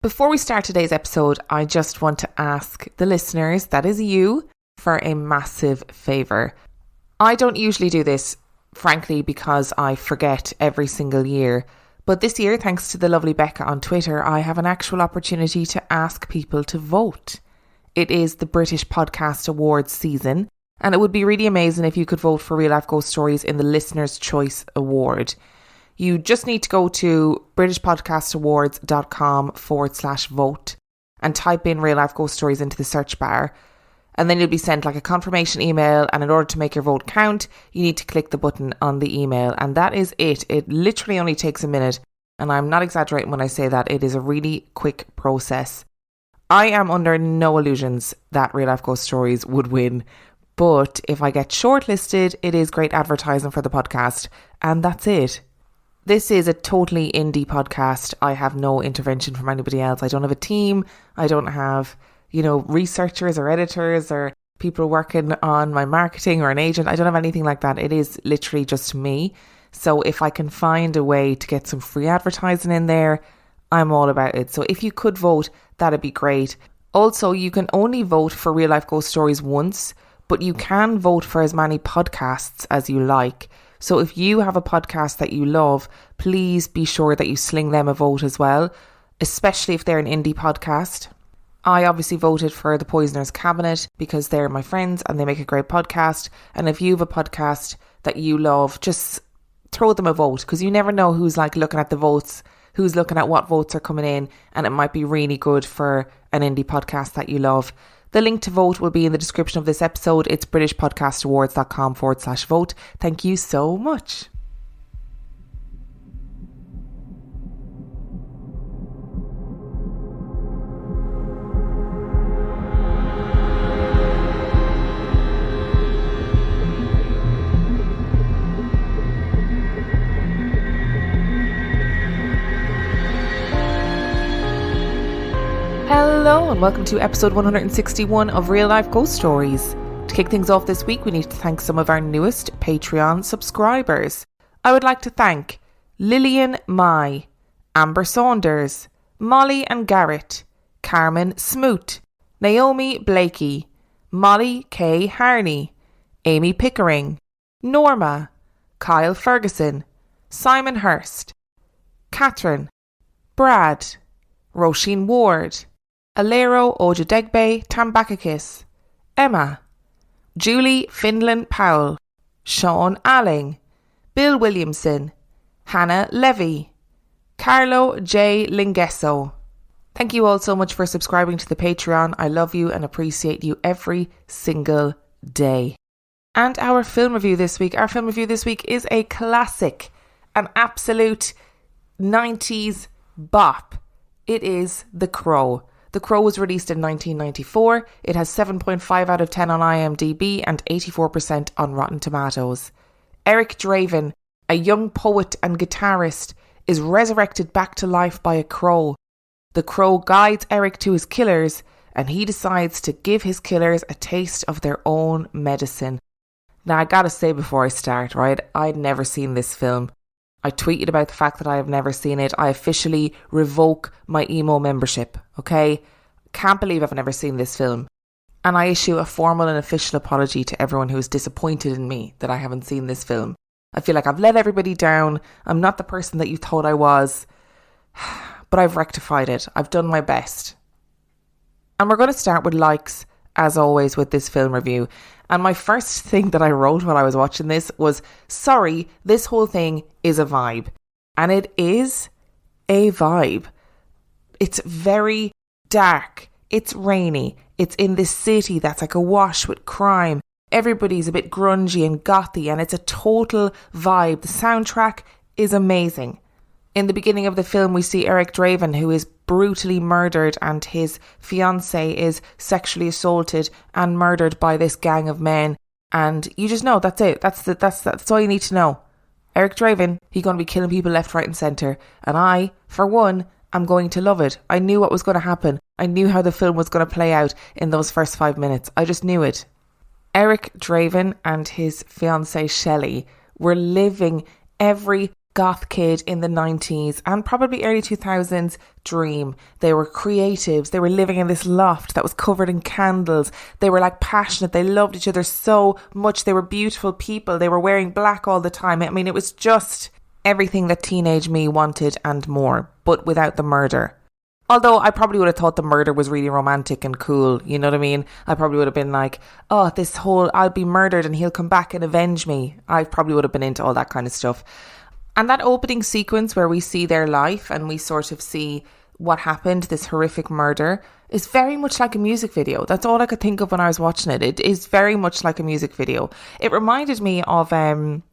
Before we start today's episode, I just want to ask the listeners, that is you, for a massive favour. I don't usually do this, frankly, because I forget every single year. But this year, thanks to the lovely Becca on Twitter, I have an actual opportunity to ask people to vote. It is the British Podcast Awards season, and it would be really amazing if you could vote for Real Life Ghost Stories in the Listener's Choice Award. You just need to go to britishpodcastawards.com/vote and type in Real Life Ghost Stories into the search bar. And then you'll be sent like a confirmation email, and in order to make your vote count, you need to click the button on the email. And that is it. It literally only takes a minute, and I'm not exaggerating when I say that. It is a really quick process. I am under no illusions that Real Life Ghost Stories would win, but if I get shortlisted, it is great advertising for the podcast, and that's it. This is a totally indie podcast. I have no intervention from anybody else. I don't have a team. I don't have, researchers or editors or people working on my marketing or an agent. I don't have anything like that. It is literally just me. So if I can find a way to get some free advertising in there, I'm all about it. So if you could vote, that'd be great. Also, you can only vote for Real Life Ghost Stories once, but you can vote for as many podcasts as you like. So if you have a podcast that you love, please be sure that you sling them a vote as well, especially if they're an indie podcast. I obviously voted for The Poisoner's Cabinet because they're my friends and they make a great podcast. And if you have a podcast that you love, just throw them a vote, because you never know who's looking at the votes, who's looking at what votes are coming in, and it might be really good for an indie podcast that you love. The link to vote will be in the description of this episode. It's britishpodcastawards.com/vote. Thank you so much. Hello and welcome to episode 161 of Real Life Ghost Stories. To kick things off this week, we need to thank some of our newest Patreon subscribers. I would like to thank Lillian Mai, Amber Saunders, Molly and Garrett, Carmen Smoot, Naomi Blakey, Molly K. Harney, Amy Pickering, Norma, Kyle Ferguson, Simon Hurst, Catherine, Brad, Roisin Ward, Alero Ojadegbe Tambakakis, Emma, Julie Finlan Powell, Sean Alling, Bill Williamson, Hannah Levy, Carlo J. Lingesso. Thank you all so much for subscribing to the Patreon. I love you and appreciate you every single day. And our film review this week. Our film review this week is a classic, an absolute 90s bop. It is The Crow. The Crow was released in 1994. It has 7.5 out of 10 on IMDb and 84% on Rotten Tomatoes. Eric Draven, a young poet and guitarist, is resurrected back to life by a crow. The crow guides Eric to his killers, and he decides to give his killers a taste of their own medicine. Now, I gotta say before I start, right, I'd never seen this film. I tweeted about the fact that I have never seen it. I officially revoke my emo membership, okay? Can't believe I've never seen this film. And I issue a formal and official apology to everyone who is disappointed in me that I haven't seen this film. I feel like I've let everybody down. I'm not the person that you thought I was. But I've rectified it. I've done my best. And we're going to start with likes, as always, with this film review. And my first thing that I wrote while I was watching this was, sorry, this whole thing is a vibe. And it is a vibe. It's very dark. It's rainy. It's in this city that's like awash with crime. Everybody's a bit grungy and gothy, and it's a total vibe. The soundtrack is amazing. In the beginning of the film, we see Eric Draven, who is brutally murdered, and his fiancée is sexually assaulted and murdered by this gang of men. And you just know that's it. That's all you need to know. Eric Draven, he's going to be killing people left, right, and centre. And I, for one, am going to love it. I knew what was going to happen. I knew how the film was going to play out in those first 5 minutes. I just knew it. Eric Draven and his fiancée Shelley were living every goth kid in the 90s and probably early 2000s dream. They were creatives. They were living in this loft that was covered in candles. They were like passionate. They loved each other so much. They were beautiful people. They were wearing black all the time. I mean, it was just everything that teenage me wanted and more, but without the murder. Although I probably would have thought the murder was really romantic and cool, you know what I mean? I probably would have been like, oh, this whole I'll be murdered and he'll come back and avenge me. I probably would have been into all that kind of stuff. And that opening sequence where we see their life and we sort of see what happened, this horrific murder, is very much like a music video. That's all I could think of when I was watching it. It is very much like a music video. It reminded me of Turn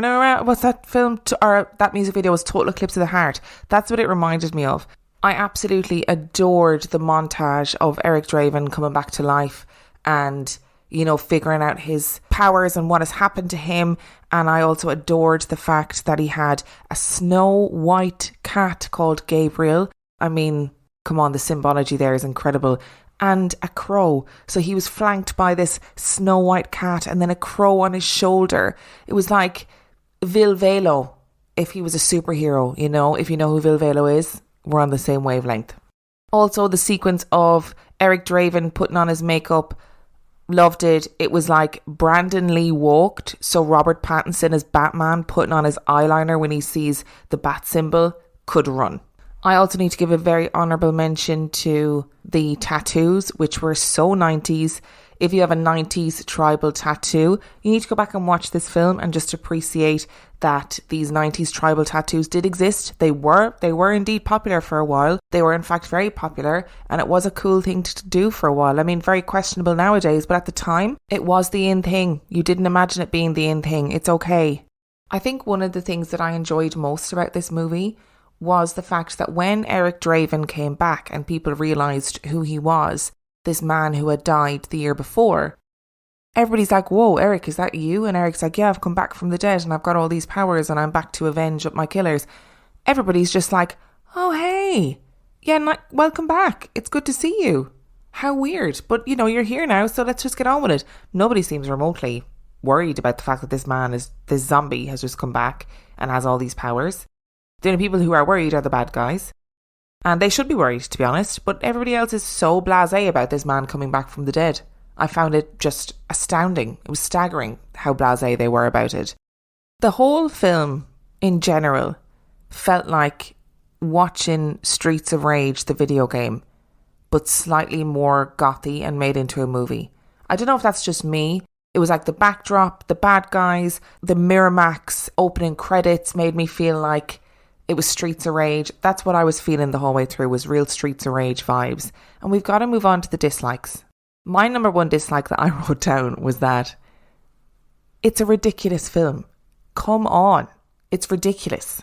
Around. What's that film? Or that music video was Total Eclipse of the Heart. That's what it reminded me of. I absolutely adored the montage of Eric Draven coming back to life and, you know, figuring out his powers and what has happened to him. And I also adored the fact that he had a snow white cat called Gabriel. I mean, come on, the symbology there is incredible. And a crow. So he was flanked by this snow white cat and then a crow on his shoulder. It was like Vil Velo if he was a superhero, you know, if you know who Vil Velo is. We're on the same wavelength. Also, the sequence of Eric Draven putting on his makeup, loved it. It was like Brandon Lee walked, so Robert Pattinson as Batman putting on his eyeliner when he sees the bat symbol could run. I also need to give a very honourable mention to the tattoos, which were so 90s. If you have a 90s tribal tattoo, you need to go back and watch this film and just appreciate that these 90s tribal tattoos did exist. They were indeed popular for a while. They were in fact very popular and it was a cool thing to do for a while. I mean, very questionable nowadays, but at the time, it was the in thing. You didn't imagine it being the in thing. It's okay. I think one of the things that I enjoyed most about this movie was the fact that when Eric Draven came back and people realised who he was, this man who had died the year before, everybody's like, whoa, Eric, is that you? And Eric's like, yeah, I've come back from the dead and I've got all these powers and I'm back to avenge my killers. Everybody's just like, oh, hey, yeah, welcome back. It's good to see you. How weird. But, you know, you're here now, so let's just get on with it. Nobody seems remotely worried about the fact that this zombie has just come back and has all these powers. The only people who are worried are the bad guys. And they should be worried, to be honest, but everybody else is so blasé about this man coming back from the dead. I found it just astounding. It was staggering how blasé they were about it. The whole film, in general, felt like watching Streets of Rage, the video game, but slightly more gothy and made into a movie. I don't know if that's just me. It was like the backdrop, the bad guys, the Miramax opening credits made me feel like it was Streets of Rage. That's what I was feeling the whole way through, was real Streets of Rage vibes. And we've got to move on to the dislikes. My number one dislike that I wrote down was that it's a ridiculous film. Come on. It's ridiculous.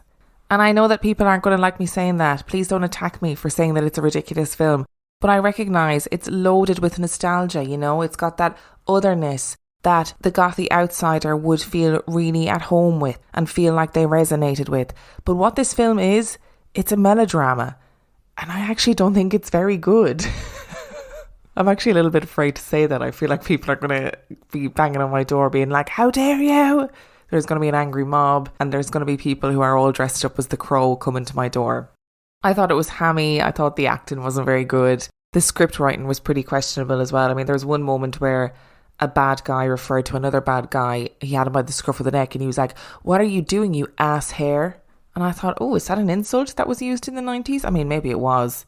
And I know that people aren't going to like me saying that. Please don't attack me for saying that it's a ridiculous film. But I recognise it's loaded with nostalgia, you know? It's got that otherness that the gothy outsider would feel really at home with and feel like they resonated with. But what this film is, it's a melodrama. And I actually don't think it's very good. I'm actually a little bit afraid to say that. I feel like people are going to be banging on my door being like, how dare you? There's going to be an angry mob and there's going to be people who are all dressed up as the Crow coming to my door. I thought it was hammy. I thought the acting wasn't very good. The script writing was pretty questionable as well. I mean, there was one moment where a bad guy referred to another bad guy. He had him by the scruff of the neck and he was like, what are you doing, you ass hair? And I thought, oh, is that an insult that was used in the 90s? I mean, maybe it was.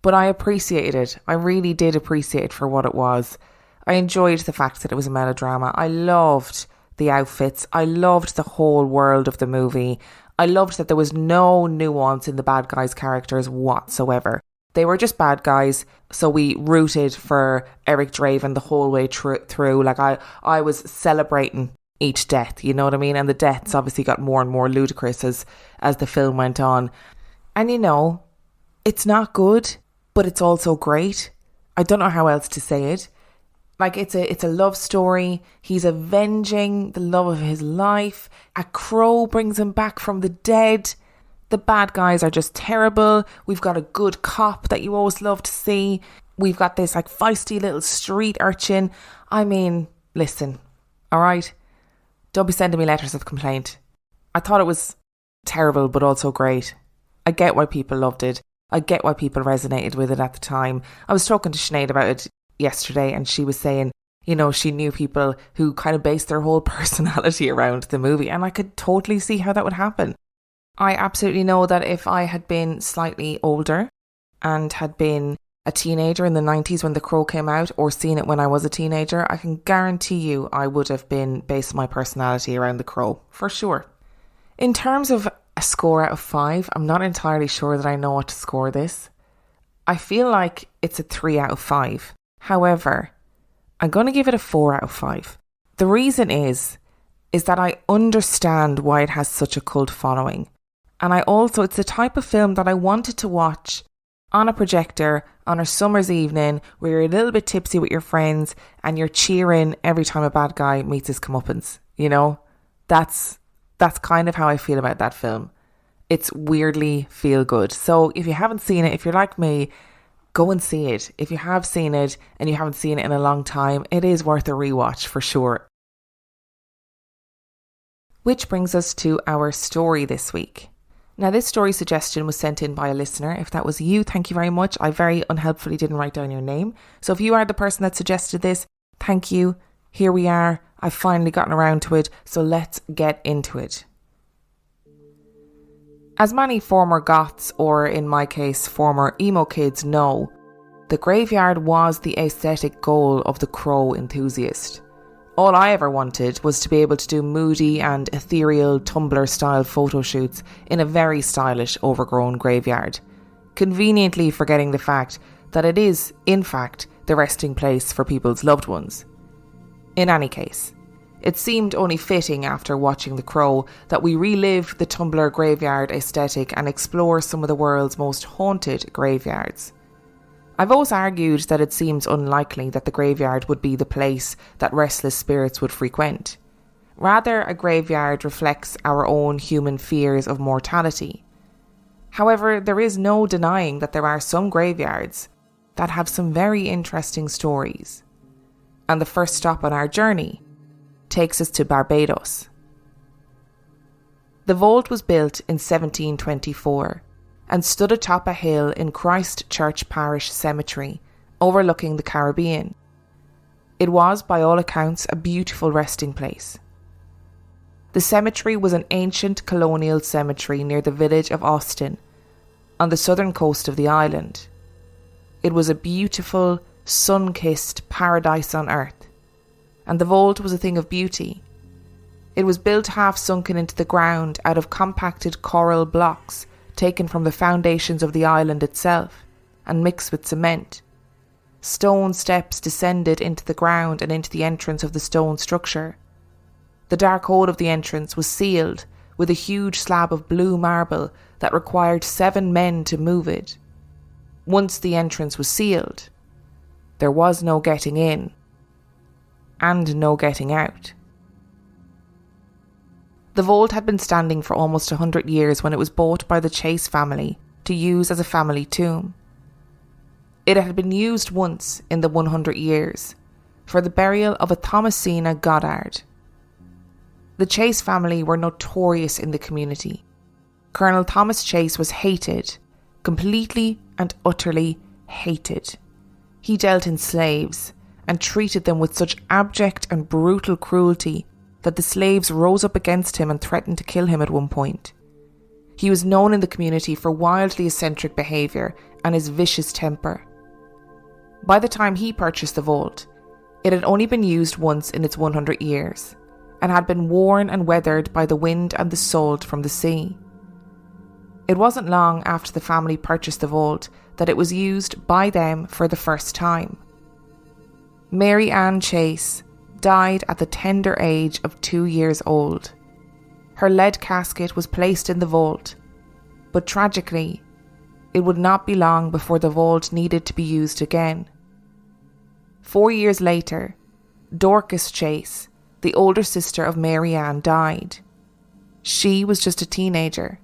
But I appreciated it. I really did appreciate it for what it was. I enjoyed the fact that it was a melodrama. I loved the outfits. I loved the whole world of the movie. I loved that there was no nuance in the bad guys' characters whatsoever. They were just bad guys, so we rooted for Eric Draven the whole way through. Like, I was celebrating each death, you know what I mean? And the deaths obviously got more and more ludicrous as the film went on. And you know, it's not good, but it's also great. I don't know how else to say it. Like, it's a love story. He's avenging the love of his life. A crow brings him back from the dead. The bad guys are just terrible. We've got a good cop that you always love to see. We've got this like feisty little street urchin. I mean, listen, all right? Don't be sending me letters of complaint. I thought it was terrible but also great. I get why people loved it. I get why people resonated with it at the time. I was talking to Sinead about it yesterday, and she was saying, you know, she knew people who kind of based their whole personality around the movie, and I could totally see how that would happen. I absolutely know that if I had been slightly older and had been a teenager in the 90s when The Crow came out, or seen it when I was a teenager, I can guarantee you I would have been based my personality around The Crow, for sure. In terms of a score out of 5, I'm not entirely sure that I know what to score this. I feel like it's a 3 out of 5. However, I'm going to give it a 4 out of 5. The reason is that I understand why it has such a cult following. And it's the type of film that I wanted to watch on a projector on a summer's evening where you're a little bit tipsy with your friends and you're cheering every time a bad guy meets his comeuppance. You know, that's kind of how I feel about that film. It's weirdly feel good. So if you haven't seen it, if you're like me, go and see it. If you have seen it and you haven't seen it in a long time, it is worth a rewatch for sure. Which brings us to our story this week. Now, this story suggestion was sent in by a listener. If that was you, thank you very much. I very unhelpfully didn't write down your name. So if you are the person that suggested this, thank you. Here we are. I've finally gotten around to it. So let's get into it. As many former goths, or in my case, former emo kids know, the graveyard was the aesthetic goal of the Crow enthusiast. All I ever wanted was to be able to do moody and ethereal Tumblr-style photo shoots in a very stylish, overgrown graveyard, conveniently forgetting the fact that it is, in fact, the resting place for people's loved ones. In any case, it seemed only fitting after watching The Crow that we relive the Tumblr graveyard aesthetic and explore some of the world's most haunted graveyards. I've always argued that it seems unlikely that the graveyard would be the place that restless spirits would frequent. Rather, a graveyard reflects our own human fears of mortality. However, there is no denying that there are some graveyards that have some very interesting stories. And the first stop on our journey takes us to Barbados. The vault was built in 1724 and stood atop a hill in Christchurch Parish Cemetery, overlooking the Caribbean. It was, by all accounts, a beautiful resting place. The cemetery was an ancient colonial cemetery near the village of Austin, on the southern coast of the island. It was a beautiful, sun-kissed paradise on earth, and the vault was a thing of beauty. It was built half sunken into the ground out of compacted coral blocks taken from the foundations of the island itself and mixed with cement. Stone steps descended into the ground and into the entrance of the stone structure. The dark hole of the entrance was sealed with a huge slab of blue marble that required 7 men to move it. Once the entrance was sealed, there was no getting in and no getting out. The vault had been standing for almost 100 years when it was bought by the Chase family to use as a family tomb. It had been used once in the 100 years for the burial of a Thomasina Goddard. The Chase family were notorious in the community. Colonel Thomas Chase was hated, completely and utterly hated. He dealt in slaves and treated them with such abject and brutal cruelty that the slaves rose up against him and threatened to kill him at one point. He was known in the community for wildly eccentric behaviour and his vicious temper. By the time he purchased the vault, it had only been used once in its 100 years and had been worn and weathered by the wind and the salt from the sea. It wasn't long after the family purchased the vault that it was used by them for the first time. Mary Ann Chase died at the tender age of 2 years old. Her lead casket was placed in the vault, but tragically, it would not be long before the vault needed to be used again. 4 years later, Dorcas Chase, the older sister of Mary Ann, died. She was just a teenager.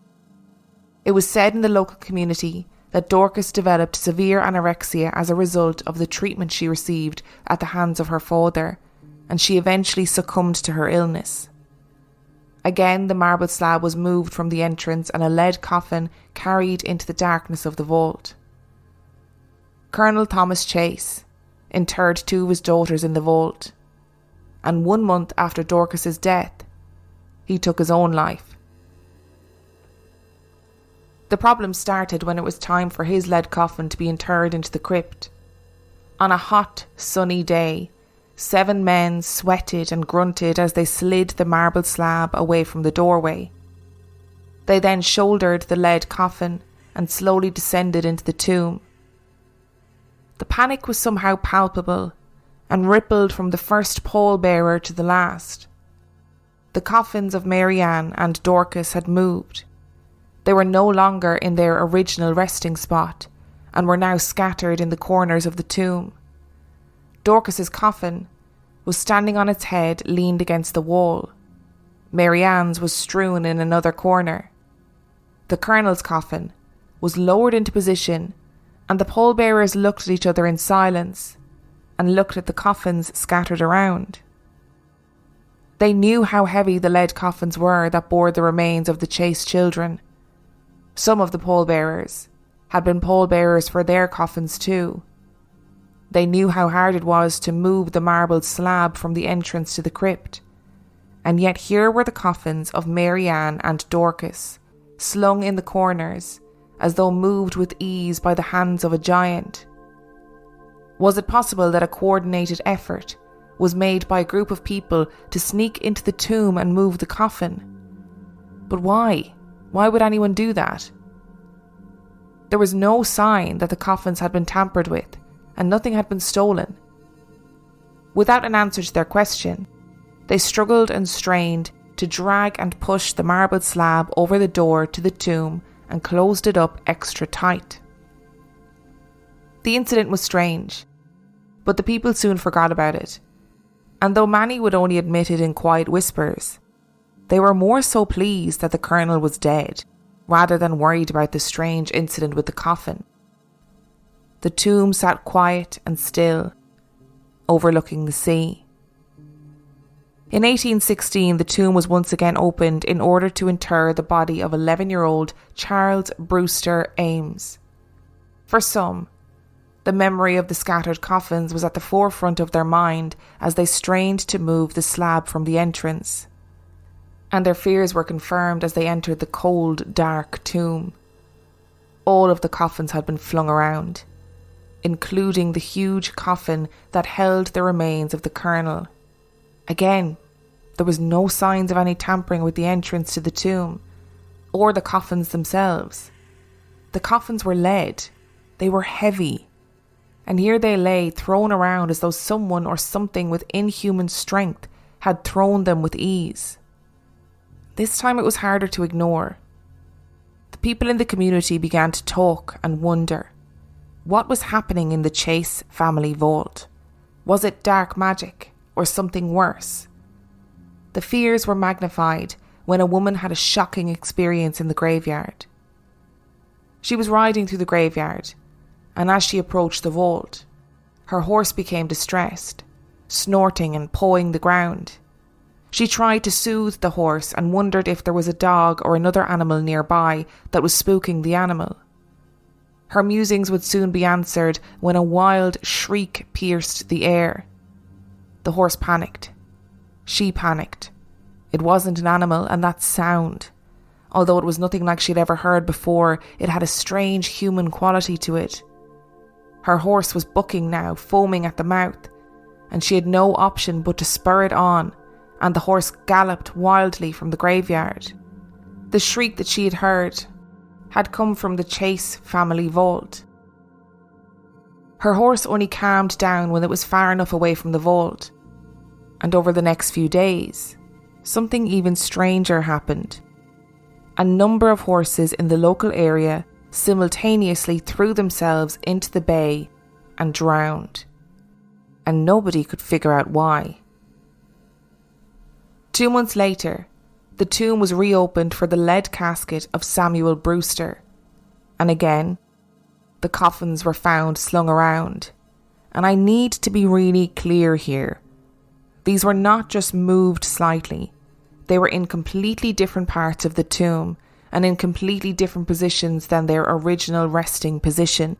It was said in the local community that Dorcas developed severe anorexia as a result of the treatment she received at the hands of her father, and she eventually succumbed to her illness. Again, the marble slab was moved from the entrance and a lead coffin carried into the darkness of the vault. Colonel Thomas Chase interred 2 of his daughters in the vault, and 1 month after Dorcas's death, he took his own life. The problem started when it was time for his lead coffin to be interred into the crypt. On a hot, sunny day, 7 men sweated and grunted as they slid the marble slab away from the doorway. They then shouldered the lead coffin and slowly descended into the tomb. The panic was somehow palpable and rippled from the first pallbearer to the last. The coffins of Mary Ann and Dorcas had moved. They were no longer in their original resting spot and were now scattered in the corners of the tomb. Dorcas's coffin was standing on its head, leaned against the wall. Mary Ann's was strewn in another corner. The Colonel's coffin was lowered into position, and the pallbearers looked at each other in silence and looked at the coffins scattered around. They knew how heavy the lead coffins were that bore the remains of the Chase children. Some of the pallbearers had been pallbearers for their coffins too. They knew how hard it was to move the marble slab from the entrance to the crypt, and yet here were the coffins of Mary Ann and Dorcas, slung in the corners, as though moved with ease by the hands of a giant. Was it possible that a coordinated effort was made by a group of people to sneak into the tomb and move the coffin? But why? Why would anyone do that? There was no sign that the coffins had been tampered with, and nothing had been stolen. Without an answer to their question, they struggled and strained to drag and push the marble slab over the door to the tomb and closed it up extra tight. The incident was strange, but the people soon forgot about it, and though many would only admit it in quiet whispers, they were more so pleased that the Colonel was dead, rather than worried about the strange incident with the coffin. The tomb sat quiet and still, overlooking the sea. In 1816, the tomb was once again opened in order to inter the body of 11-year-old Charles Brewster Ames. For some, the memory of the scattered coffins was at the forefront of their mind as they strained to move the slab from the entrance, and their fears were confirmed as they entered the cold, dark tomb. All of the coffins had been flung around, including the huge coffin that held the remains of the Colonel. Again, there was no signs of any tampering with the entrance to the tomb, or the coffins themselves. The coffins were lead. They were heavy. And here they lay, thrown around as though someone or something with inhuman strength had thrown them with ease. This time it was harder to ignore. The people in the community began to talk and wonder. What was happening in the Chase family vault? Was it dark magic or something worse? The fears were magnified when a woman had a shocking experience in the graveyard. She was riding through the graveyard, and as she approached the vault, her horse became distressed, snorting and pawing the ground. She tried to soothe the horse and wondered if there was a dog or another animal nearby that was spooking the animal. Her musings would soon be answered when a wild shriek pierced the air. The horse panicked. She panicked. It wasn't an animal, and that sound, although it was nothing like she'd ever heard before, it had a strange human quality to it. Her horse was bucking now, foaming at the mouth, and she had no option but to spur it on, and the horse galloped wildly from the graveyard. The shriek that she had heard had come from the Chase family vault. Her horse only calmed down when it was far enough away from the vault, and over the next few days, something even stranger happened. A number of horses in the local area simultaneously threw themselves into the bay and drowned, and nobody could figure out why. 2 months later, the tomb was reopened for the lead casket of Samuel Brewster, and again, the coffins were found slung around. And I need to be really clear here. These were not just moved slightly. they were in completely different parts of the tomb and in completely different positions than their original resting position.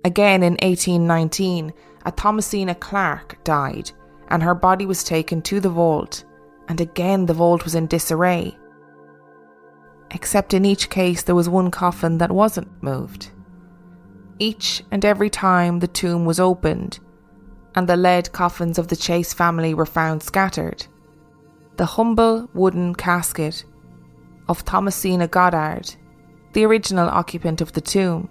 Again, in 1819, a Thomasina Clark died, and her body was taken to the vault, and again the vault was in disarray. Except in each case there was one coffin that wasn't moved. Each and every time the tomb was opened, and the lead coffins of the Chase family were found scattered, the humble wooden casket of Thomasina Goddard, the original occupant of the tomb,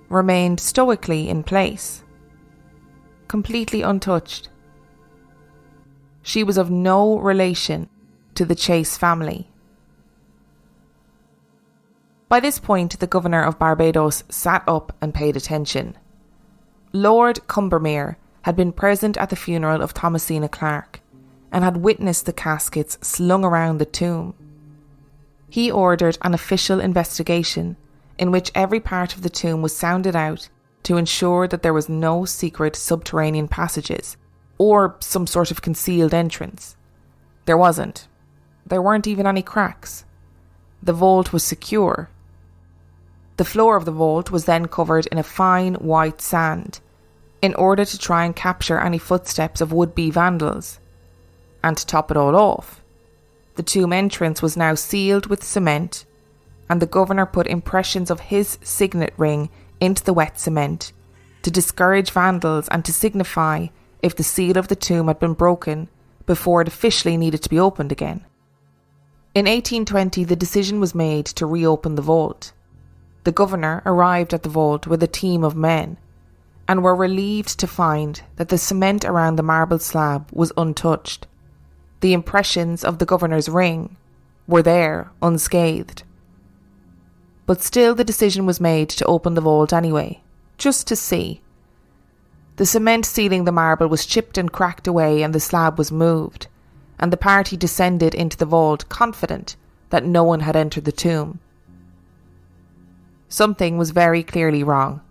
remained stoically in place, completely untouched. She was of no relation to the Chase family. By this point, the Governor of Barbados sat up and paid attention. Lord Combermere had been present at the funeral of Thomasina Clark and had witnessed the caskets slung around the tomb. He ordered an official investigation in which every part of the tomb was sounded out to ensure that there was no secret subterranean passages or some sort of concealed entrance. There wasn't. There weren't even any cracks. The vault was secure. The floor of the vault was then covered in a fine white sand in order to try and capture any footsteps of would-be vandals. And to top it all off, the tomb entrance was now sealed with cement, and the Governor put impressions of his signet ring into the wet cement to discourage vandals and to signify if the seal of the tomb had been broken before it officially needed to be opened again. In 1820, the decision was made to reopen the vault. The Governor arrived at the vault with a team of men and were relieved to find that the cement around the marble slab was untouched. The impressions of the Governor's ring were there, unscathed. But still the decision was made to open the vault anyway, just to see. The cement sealing the marble was chipped and cracked away, and the slab was moved, and the party descended into the vault confident that no one had entered the tomb. Something was very clearly wrong.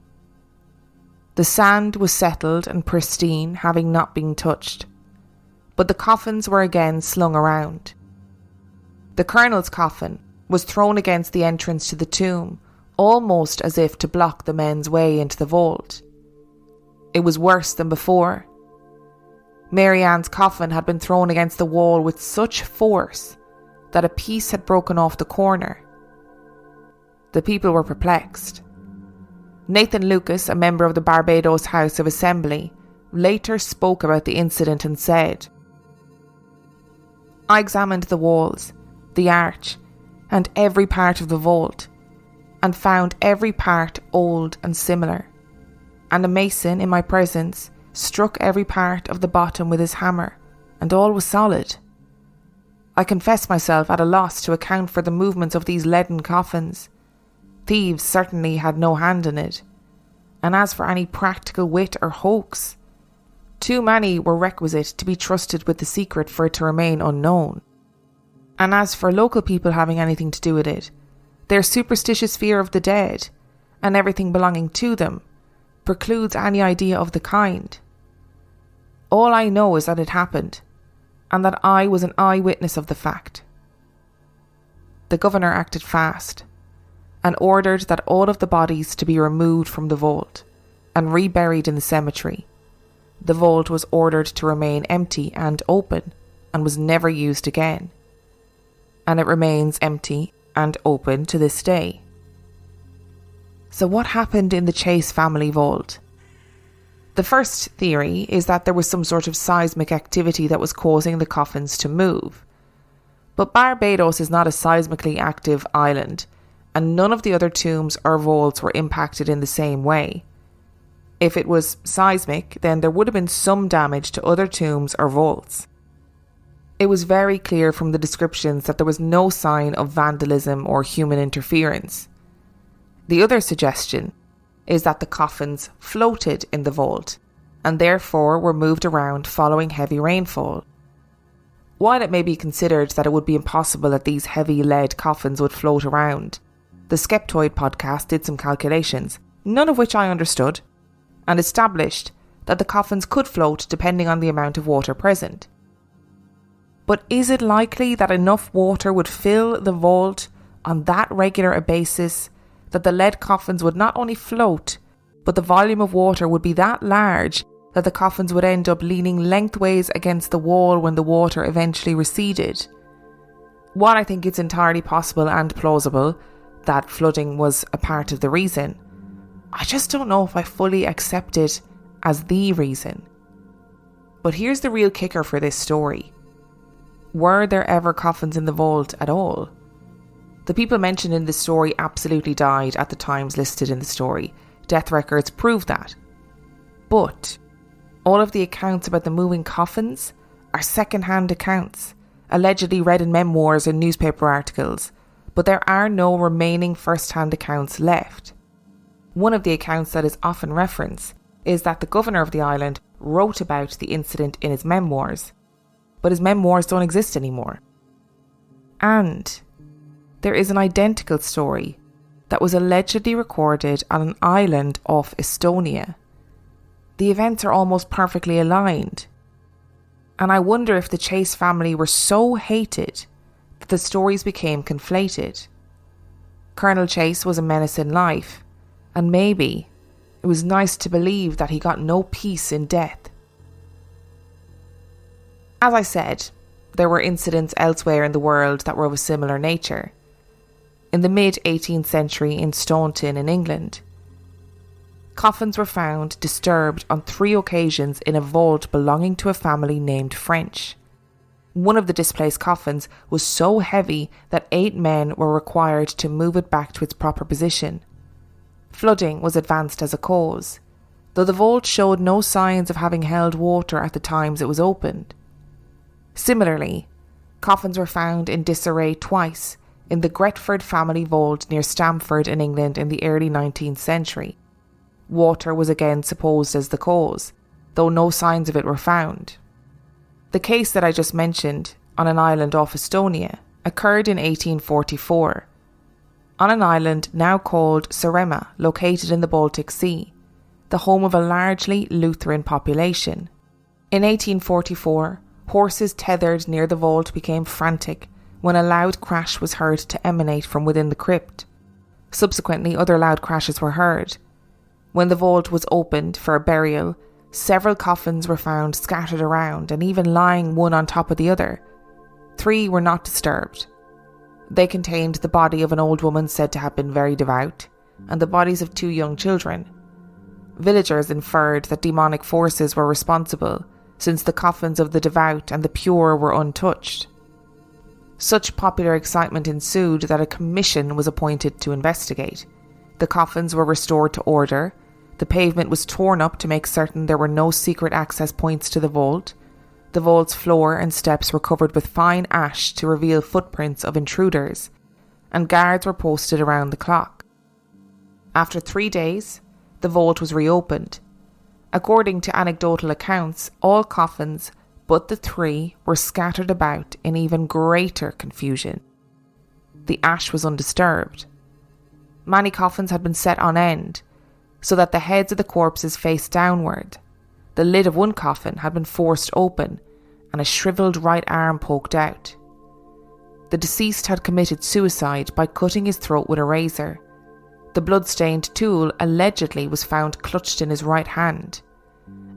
The sand was settled and pristine, having not been touched, but the coffins were again slung around. The Colonel's coffin was thrown against the entrance to the tomb, almost as if to block the men's way into the vault. It was worse than before. Mary Ann's coffin had been thrown against the wall with such force that a piece had broken off the corner. The people were perplexed. Nathan Lucas, a member of the Barbados House of Assembly, later spoke about the incident and said, "I examined the walls, the arch, and every part of the vault, and found every part old and similar, and a mason in my presence struck every part of the bottom with his hammer, and all was solid. I confess myself at a loss to account for the movements of these leaden coffins. Thieves certainly had no hand in it, and as for any practical wit or hoax, too many were requisite to be trusted with the secret for it to remain unknown. And as for local people having anything to do with it, their superstitious fear of the dead, and everything belonging to them, precludes any idea of the kind. All I know is that it happened, and that I was an eyewitness of the fact." The Governor acted fast, and ordered that all of the bodies to be removed from the vault, and reburied in the cemetery. The vault was ordered to remain empty and open, and was never used again. And it remains empty and open to this day. So what happened in the Chase family vault? The first theory is that there was some sort of seismic activity that was causing the coffins to move. But Barbados is not a seismically active island, and none of the other tombs or vaults were impacted in the same way. If it was seismic, then there would have been some damage to other tombs or vaults. It was very clear from the descriptions that there was no sign of vandalism or human interference. The other suggestion is that the coffins floated in the vault and therefore were moved around following heavy rainfall. While it may be considered that it would be impossible that these heavy lead coffins would float around, the Skeptoid podcast did some calculations, none of which I understood, and established that the coffins could float depending on the amount of water present. But is it likely that enough water would fill the vault on that regular a basis that the lead coffins would not only float, but the volume of water would be that large that the coffins would end up leaning lengthways against the wall when the water eventually receded? While I think it's entirely possible and plausible that flooding was a part of the reason, I just don't know if I fully accept it as the reason. But here's the real kicker for this story. Were there ever coffins in the vault at all? The people mentioned in this story absolutely died at the times listed in the story. Death records prove that. But all of the accounts about the moving coffins are second-hand accounts, allegedly read in memoirs and newspaper articles, but there are no remaining first-hand accounts left. One of the accounts that is often referenced is that the governor of the island wrote about the incident in his memoirs, but his memoirs don't exist anymore. And there is an identical story that was allegedly recorded on an island off Estonia. The events are almost perfectly aligned, and I wonder if the Chase family were so hated that the stories became conflated. Colonel Chase was a menace in life, and maybe it was nice to believe that he got no peace in death. As I said, there were incidents elsewhere in the world that were of a similar nature. In the mid-18th century in Staunton in England, coffins were found disturbed on 3 occasions in a vault belonging to a family named French. One of the displaced coffins was so heavy that 8 men were required to move it back to its proper position. Flooding was advanced as a cause, though the vault showed no signs of having held water at the times it was opened. Similarly, coffins were found in disarray twice in the Gretford family vault near Stamford in England in the early 19th century. Water was again supposed as the cause, though no signs of it were found. The case that I just mentioned, on an island off Estonia, occurred in 1844, on an island now called Saaremaa, located in the Baltic Sea, the home of a largely Lutheran population. In 1844, horses tethered near the vault became frantic when a loud crash was heard to emanate from within the crypt. Subsequently, other loud crashes were heard. When the vault was opened for a burial, several coffins were found scattered around and even lying one on top of the other. 3 were not disturbed. They contained the body of an old woman said to have been very devout, and the bodies of 2 young children. Villagers inferred that demonic forces were responsible, since the coffins of the devout and the pure were untouched. Such popular excitement ensued that a commission was appointed to investigate. The coffins were restored to order, the pavement was torn up to make certain there were no secret access points to the vault's floor and steps were covered with fine ash to reveal footprints of intruders, and guards were posted around the clock. After 3 days, the vault was reopened. According to anecdotal accounts, all coffins but the 3 were scattered about in even greater confusion. The ash was undisturbed. Many coffins had been set on end, so that the heads of the corpses faced downward. The lid of one coffin had been forced open, and a shriveled right arm poked out. The deceased had committed suicide by cutting his throat with a razor. The blood-stained tool allegedly was found clutched in his right hand.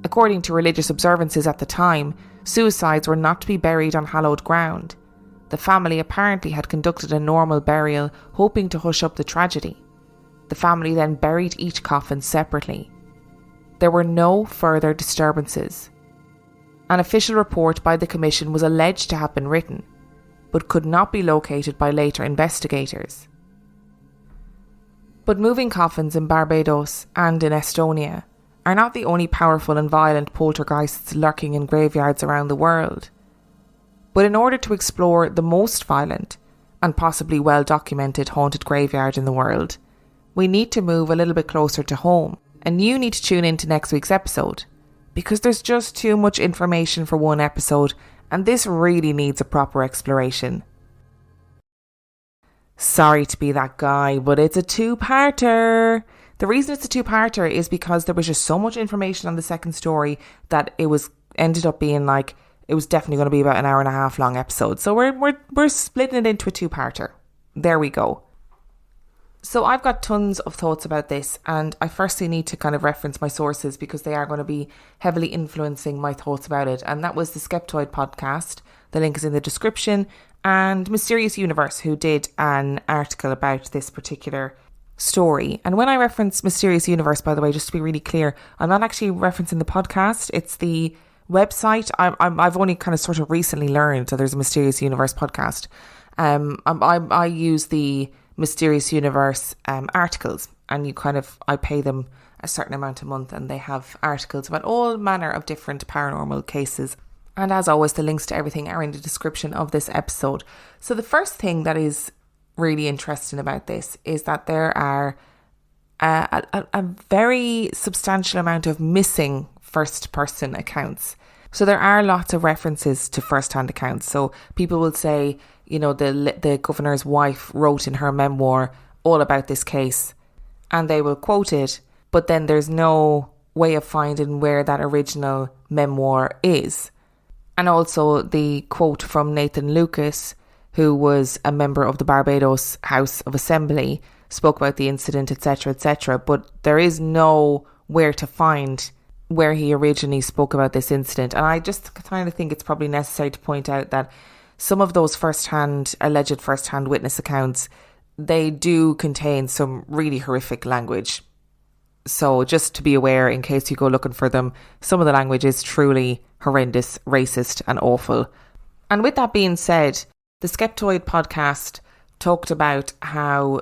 According to religious observances at the time, suicides were not to be buried on hallowed ground. The family apparently had conducted a normal burial, hoping to hush up the tragedy. The family then buried each coffin separately. There were no further disturbances. An official report by the commission was alleged to have been written, but could not be located by later investigators. But moving coffins in Barbados and in Estonia are not the only powerful and violent poltergeists lurking in graveyards around the world. But in order to explore the most violent and possibly well-documented haunted graveyard in the world, we need to move a little bit closer to home, and you need to tune into next week's episode, because there's just too much information for one episode, and this really needs a proper exploration. Sorry to be that guy, but it's a 2-parter. The reason it's a 2-parter is because there was just so much information on the second story that it ended up being like it was definitely going to be about an hour and a half long episode. So we're splitting it into a two-parter. There we go. So I've got tons of thoughts about this, and I firstly need to kind of reference my sources because they are going to be heavily influencing my thoughts about it. And that was the Skeptoid podcast. The link is in the description. And Mysterious Universe, who did an article about this particular story. And when I reference Mysterious Universe, by the way, just to be really clear, I'm not actually referencing the podcast. It's the website. I've only kind of sort of recently learned that there's a Mysterious Universe podcast. I use the Mysterious Universe articles, and I pay them a certain amount a month, and they have articles about all manner of different paranormal cases. And as always, the links to everything are in the description of this episode. So the first thing that is really interesting about this is that there are a very substantial amount of missing first-person accounts. So there are lots of references to first-hand accounts. So people will say, the governor's wife wrote in her memoir all about this case, and they will quote it, but then there's no way of finding where that original memoir is. And also the quote from Nathan Lucas, who was a member of the Barbados House of Assembly, spoke about the incident, etc., etc., but there is no where to find where he originally spoke about this incident. And I just kind of think it's probably necessary to point out that some of those alleged first-hand witness accounts, they do contain some really horrific language. So just to be aware, in case you go looking for them, some of the language is truly horrendous, racist and awful. And with that being said, the Skeptoid podcast talked about how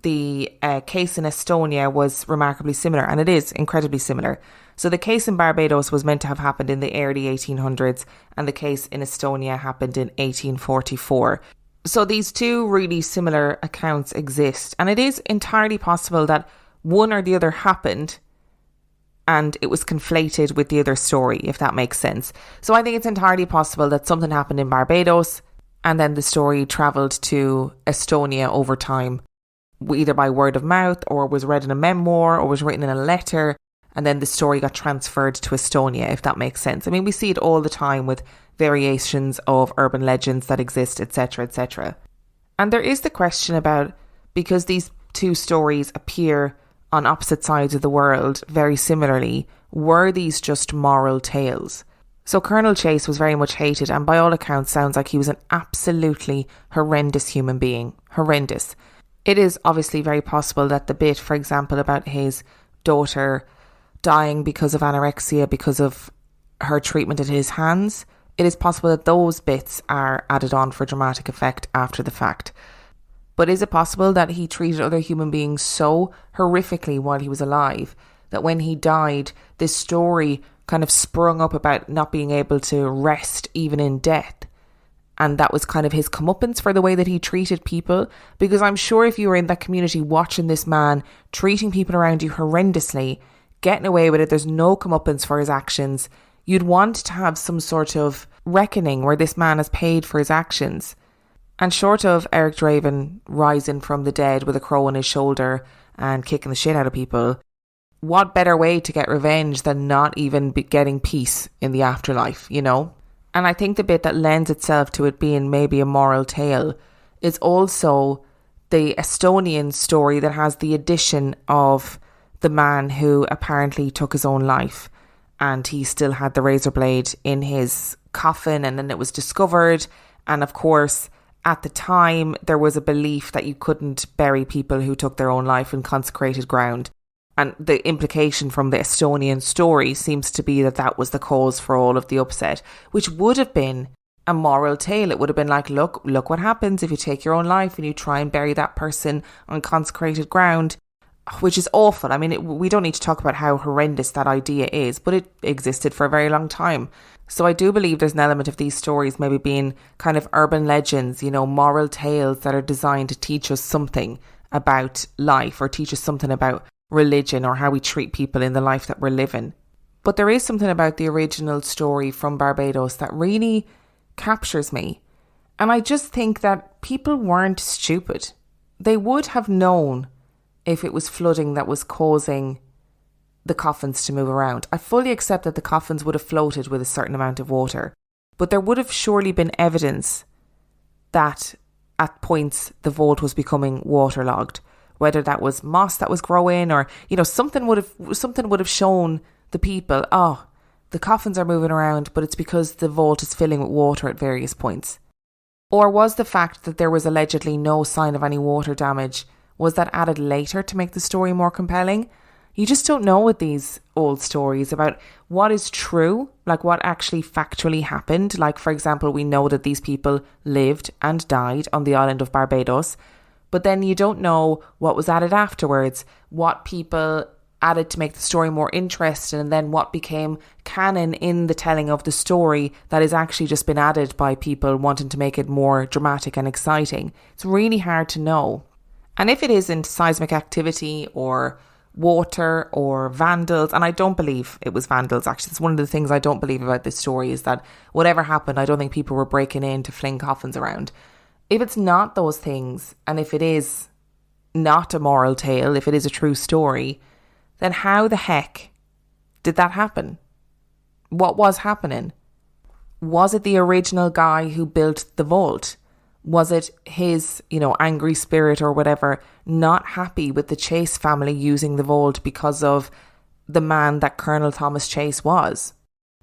the case in Estonia was remarkably similar, and it is incredibly similar. So the case in Barbados was meant to have happened in the early 1800s, and the case in Estonia happened in 1844. So these two really similar accounts exist, and it is entirely possible that one or the other happened and it was conflated with the other story, if that makes sense. So I think it's entirely possible that something happened in Barbados and then the story travelled to Estonia over time, either by word of mouth or was read in a memoir or was written in a letter, and then the story got transferred to Estonia, if that makes sense. I mean, we see it all the time with variations of urban legends that exist, etc., etc. And there is the question about, because these two stories appear on opposite sides of the world very similarly, were these just moral tales? So Colonel Chase was very much hated, and by all accounts sounds like he was an absolutely horrendous human being. Horrendous. It is obviously very possible that the bit, for example, about his daughter dying because of anorexia, because of her treatment at his hands, it is possible that those bits are added on for dramatic effect after the fact. But is it possible that he treated other human beings so horrifically while he was alive that when he died, this story kind of sprung up about not being able to rest even in death? And that was kind of his comeuppance for the way that he treated people? Because I'm sure if you were in that community watching this man treating people around you horrendously, getting away with it, there's no comeuppance for his actions, you'd want to have some sort of reckoning where this man has paid for his actions. And short of Eric Draven rising from the dead with a crow on his shoulder and kicking the shit out of people, what better way to get revenge than not even getting peace in the afterlife, And I think the bit that lends itself to it being maybe a moral tale is also the Estonian story that has the addition of the man who apparently took his own life, and he still had the razor blade in his coffin, and then it was discovered. And of course, at the time, there was a belief that you couldn't bury people who took their own life in consecrated ground. And the implication from the Estonian story seems to be that that was the cause for all of the upset, which would have been a moral tale. It would have been like, look what happens if you take your own life and you try and bury that person on consecrated ground, which is awful. I mean, we don't need to talk about how horrendous that idea is, but it existed for a very long time. So I do believe there's an element of these stories maybe being kind of urban legends, moral tales that are designed to teach us something about life or teach us something about religion or how we treat people in the life that we're living. But there is something about the original story from Barbados that really captures me. And I just think that people weren't stupid. They would have known if it was flooding that was causing the coffins to move around. I fully accept that the coffins would have floated with a certain amount of water. but there would have surely been evidence that at points the vault was becoming waterlogged, whether that was moss that was growing or, something would have shown the people, the coffins are moving around, but it's because the vault is filling with water at various points. Or was the fact that there was allegedly no sign of any water damage, was that added later to make the story more compelling? You just don't know with these old stories about what is true, like what actually factually happened. Like, for example, we know that these people lived and died on the island of Barbados, but then you don't know what was added afterwards, what people added to make the story more interesting, and then what became canon in the telling of the story that has actually just been added by people wanting to make it more dramatic and exciting. It's really hard to know. And if it isn't seismic activity or water or vandals, and I don't believe it was vandals, actually, it's one of the things I don't believe about this story, is that whatever happened, I don't think people were breaking in to fling coffins around. If it's not those things, and if it is not a moral tale, if it is a true story, then how the heck did that happen? What was happening? Was it the original guy who built the vault? Was it his, angry spirit or whatever, not happy with the Chase family using the vault because of the man that Colonel Thomas Chase was?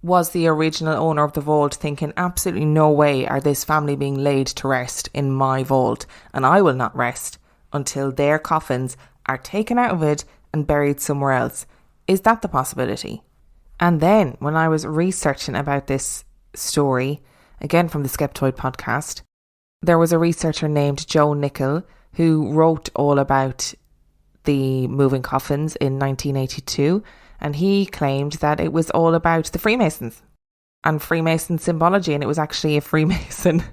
Was the original owner of the vault thinking, absolutely no way are this family being laid to rest in my vault, and I will not rest until their coffins are taken out of it and buried somewhere else? Is that the possibility? And then when I was researching about this story, again from the Skeptoid podcast, there was a researcher named Joe Nickell who wrote all about the moving coffins in 1982, and he claimed that it was all about the Freemasons and Freemason symbology, and it was actually a Freemason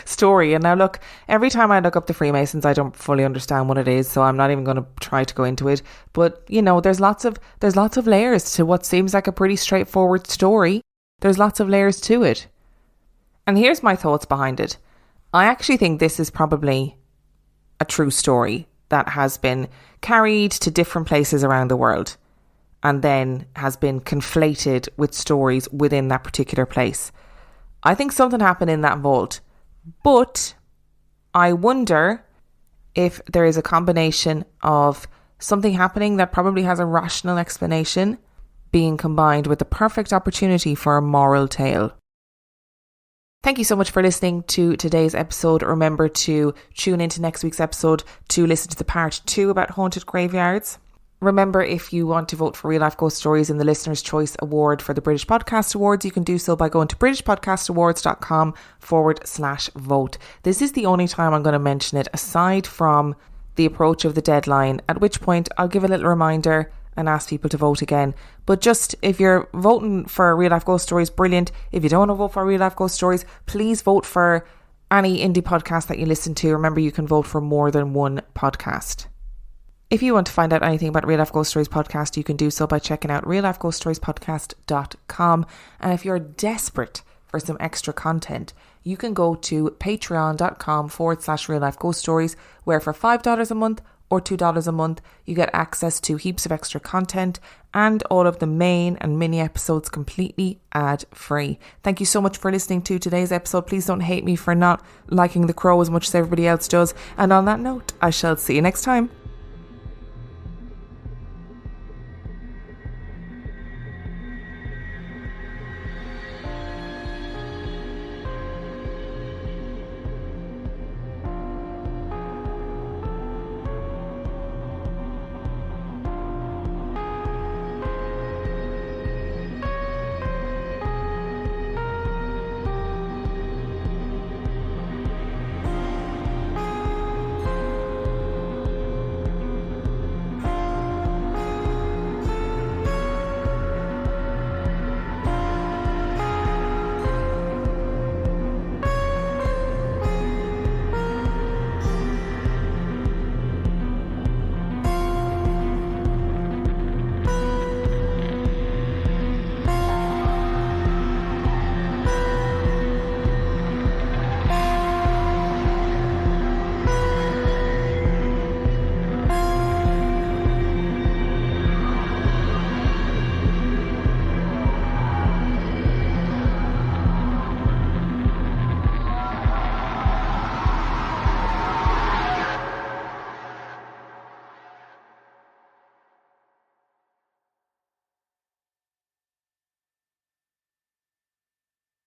story. And now look, every time I look up the Freemasons, I don't fully understand what it is, so I'm not even going to try to go into it. But there's lots of layers to what seems like a pretty straightforward story. There's lots of layers to it. And here's my thoughts behind it. I actually think this is probably a true story that has been carried to different places around the world and then has been conflated with stories within that particular place. I think something happened in that vault, but I wonder if there is a combination of something happening that probably has a rational explanation being combined with the perfect opportunity for a moral tale. Thank you so much for listening to today's episode. Remember to tune into next week's episode to listen to the part 2 about haunted graveyards. Remember, if you want to vote for Real Life Ghost Stories in the Listener's Choice Award for the British Podcast Awards, you can do so by going to britishpodcastawards.com/vote. This is the only time I'm going to mention it, aside from the approach of the deadline, at which point I'll give a little reminder and ask people to vote again. But just, if you're voting for Real Life Ghost Stories, brilliant. If you don't want to vote for Real Life Ghost Stories, please vote for any indie podcast that you listen to. Remember, you can vote for more than one podcast. If you want to find out anything about Real Life Ghost Stories podcast, you can do so by checking out reallifeghoststoriespodcast.com. And if you're desperate for some extra content, you can go to patreon.com/Real Life Ghost Stories, where for $5 a month or $2 a month, you get access to heaps of extra content and all of the main and mini episodes completely ad-free. Thank you so much for listening to today's episode. Please don't hate me for not liking The Crow as much as everybody else does. And on that note, I shall see you next time.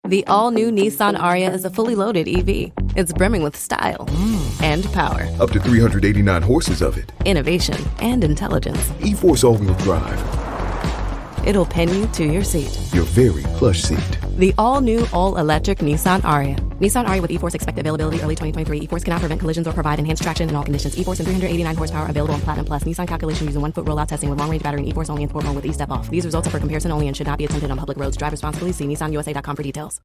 The all-new Nissan Ariya is a fully loaded EV. It's brimming with style and power. Up to 389 horses of it. Innovation and intelligence. E-Force all-wheel drive. It'll pin you to your seat. Your very plush seat. The all-new, all-electric Nissan Ariya. Nissan Ariya with E-Force expected availability early 2023. E-Force cannot prevent collisions or provide enhanced traction in all conditions. E-Force and 389 horsepower available on Platinum Plus. Nissan calculation using 1-foot rollout testing with long-range battery and E-Force only in sport mode with E-Step off. These results are for comparison only and should not be attempted on public roads. Drive responsibly. See nissanusa.com for details.